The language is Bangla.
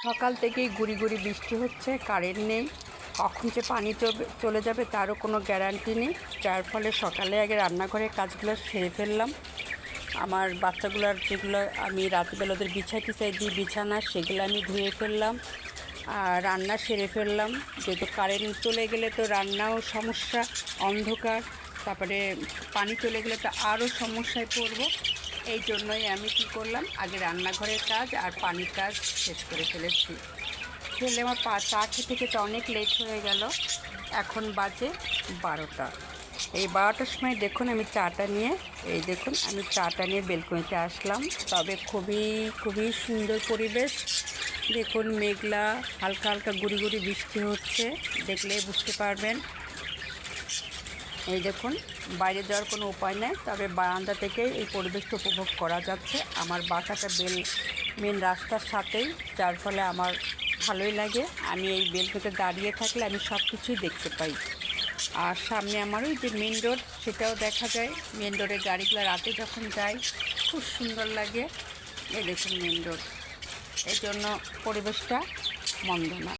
সকাল থেকেই গুড়ি গুড়ি বৃষ্টি হচ্ছে, কারেন্ট নেই, কখন যে পানি চলে যাবে তারও কোনো গ্যারান্টি নেই। যার ফলে সকালে আগে রান্নাঘরের কাজগুলো সেরে ফেললাম। আমার বাচ্চাগুলোর যেগুলো আমি রাত্রিবেলা ওদের বিছাই টিছাই দিই বিছানা, সেগুলো আমি ধুয়ে ফেললাম আর রান্না সেরে ফেললাম। যেহেতু কারেন্ট চলে গেলে তো রান্নাও সমস্যা, অন্ধকার, তারপরে পানি চলে গেলে তো আরও সমস্যায় পড়ব। এই জন্যই আমি কী করলাম, আগে রান্নাঘরের কাজ আর পানির কাজ শেষ করে ফেলেছি। খেলে আমার চা খেতে খেতে অনেক লেট হয়ে গেল। এখন বাজে 12টা। এই 12টার সময় দেখুন আমি চাটা নিয়ে আমি চাটা নিয়ে বেলকনিতে আসলাম। তবে খুবই সুন্দর পরিবেশ। দেখুন মেঘলা, হালকা হালকা গুড়ি গুড়ি বৃষ্টি হচ্ছে, দেখলেই বুঝতে পারবেন। এই দেখুন, বাইরে যাওয়ার কোনো উপায় নেই, তবে বারান্দা থেকে এই পরিবেশটা উপভোগ করা যাচ্ছে। আমার বাসাটা মেন রাস্তার সাথেই, যার ফলে আমার ভালোই লাগে। আমি এই বেলকনিতে দাঁড়িয়ে থাকলে আমি সব কিছুই দেখতে পাই। আর সামনে আমার ওই যে মেন রোড, সেটাও দেখা যায়। মেন রোডের গাড়িগুলো রাতে যখন যায় খুব সুন্দর লাগে। এই দেখুন মেন রোড, এই জন্য পরিবেশটা মন্দ না।